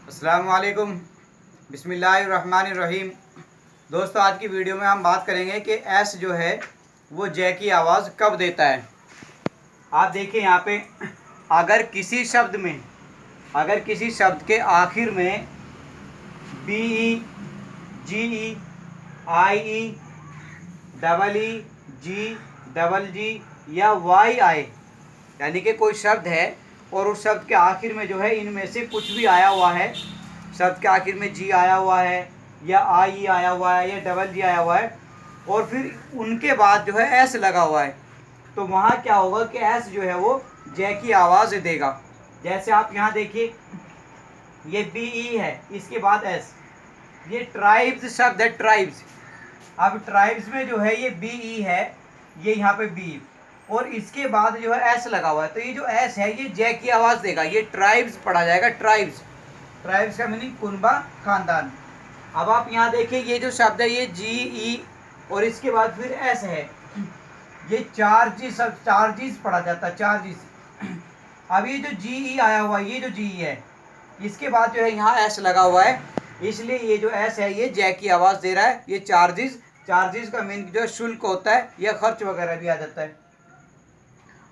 अस्सलाम वालेकुम। बिस्मिल्लाहिर्रहमानिर्रहीम। दोस्तों, आज की वीडियो में हम बात करेंगे कि एस जो है वो जय की आवाज़ कब देता है। आप देखिए यहाँ पे, अगर किसी शब्द के आखिर में बी ई, जी ई, आई ई, डबल ई, जी, डबल जी या वाई आए, यानी कि कोई शब्द है और उस शब्द के आखिर में जो है इनमें से कुछ भी आया हुआ है, शब्द के आखिर में जी आया हुआ है या आई आया हुआ है या डबल जी आया हुआ है और फिर उनके बाद जो है एस लगा हुआ है, तो वहाँ क्या होगा कि एस जो है वो जय की आवाज़ देगा। जैसे आप यहाँ देखिए, ये बी ई है, इसके बाद एस। ये ट्राइब्स शब्द है, ट्राइब्स। अब ट्राइब्स में जो है ये बी ई है, ये यहाँ पे बी, और इसके बाद जो है एस लगा हुआ है, तो ये जो एस है ये जय की आवाज़ देगा। ये ट्राइब्स पढ़ा जाएगा, ट्राइब्स। ट्राइब्स का मीनिंग कुनबा, खानदान। अब आप यहाँ देखिए, ये जो शब्द है ये जी ई और इसके बाद फिर एस है, ये चार्जिस, सब चार्जिस पढ़ा जाता है, चार्जिस। अब ये जो जी ई आया हुआ है, ये जो जी ई है, इसके बाद जो है यहाँ एस लगा हुआ है, इसलिए ये जो एस है ये जय की आवाज़ दे रहा है। ये चार्जिस, चार्जिस का मीनिंग जो शुल्क होता है या खर्च वगैरह भी आ जाता है।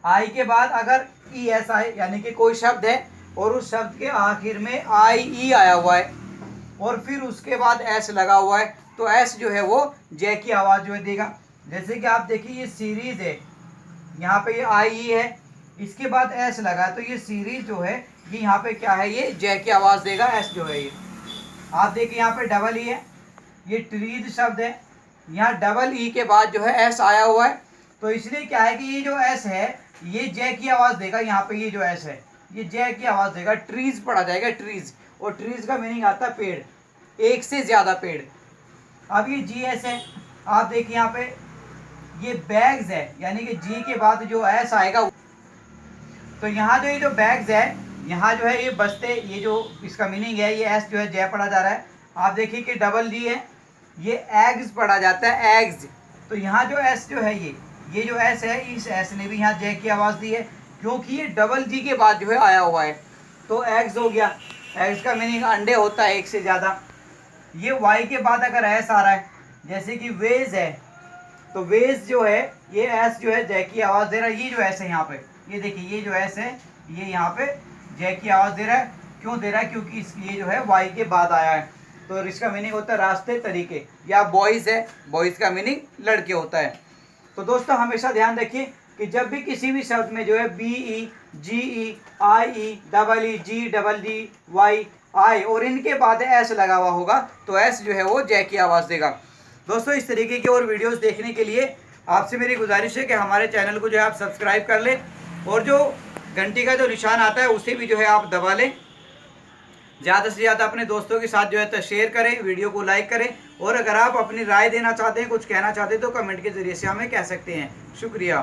आई के बाद अगर ई एस आए, यानी कि कोई शब्द है और उस शब्द के आखिर में आई ई आया हुआ है और फिर उसके बाद एस लगा हुआ है, तो एस जो है वो जय की आवाज़ जो है देगा। जैसे कि आप देखिए, ये सीरीज है, यहाँ पे ये आई ई है, इसके बाद एस लगा है, तो ये सीरीज जो है ये यहाँ पे क्या है, ये जय की आवाज़ देगा, एस जो है ये। आप देखिए यहाँ पे डबल ई है, ये ट्रीज शब्द है, यहाँ डबल ई के बाद जो है एस आया हुआ है, तो इसलिए क्या है कि ये जो एस है ये जय की आवाज़ देगा। यहाँ पे ये जो एस है ये जय की आवाज़ देगा। ट्रीज पढ़ा जाएगा, ट्रीज, और ट्रीज का मीनिंग आता है पेड़, एक से ज़्यादा पेड़। अब ये जी एस है, आप देखिए यहाँ पे ये बैग्स है, यानी कि जी के बाद जो एस आएगा, तो यहाँ जो ये जो बैग्स है, यहाँ जो है ये बस्ते, ये जो इसका मीनिंग है ये एस जो है जय पढ़ा जा रहा है। आप देखिए कि डबल जी है, ये एग्स पढ़ा जाता है, एग्स। तो यहाँ जो एस जो है ये जो एस है, इस एस ने भी यहाँ जय की आवाज़ दी है, क्योंकि ये डबल जी के बाद जो है आया हुआ है, तो एग्स हो गया। एग्स का मीनिंग अंडे होता है, एक से ज़्यादा। ये वाई के बाद अगर एस आ रहा है, जैसे कि वेज है, तो वेज जो है ये एस जो है जय की आवाज़ दे रहा है। ये जो एस है यहाँ पे, ये देखिए, ये जो एस है ये यहाँ पे जय की आवाज़ दे रहा है। क्यों दे रहा है? क्योंकि ये जो है वाई के बाद आया है, तो इसका मीनिंग होता है रास्ते, तरीके। या बॉयज़ है, बॉयज़ का मीनिंग लड़के होता है। तो दोस्तों, हमेशा ध्यान रखिए कि जब भी किसी भी शब्द में जो है बी ई, जी ई, आई ई, डबल ई, जी, डबल जी, वाई, आई और इनके बाद एस लगा हुआ होगा, तो एस जो है वो जय की आवाज़ देगा। दोस्तों, इस तरीके के और वीडियोस देखने के लिए आपसे मेरी गुजारिश है कि हमारे चैनल को जो है आप सब्सक्राइब कर लें और जो घंटी का जो निशान आता है उसे भी जो है आप दबा लें। ज़्यादा से ज़्यादा अपने दोस्तों के साथ जो है तो शेयर करें, वीडियो को लाइक करें, और अगर आप अपनी राय देना चाहते हैं, कुछ कहना चाहते हैं, तो कमेंट के ज़रिए से हमें कह सकते हैं। शुक्रिया।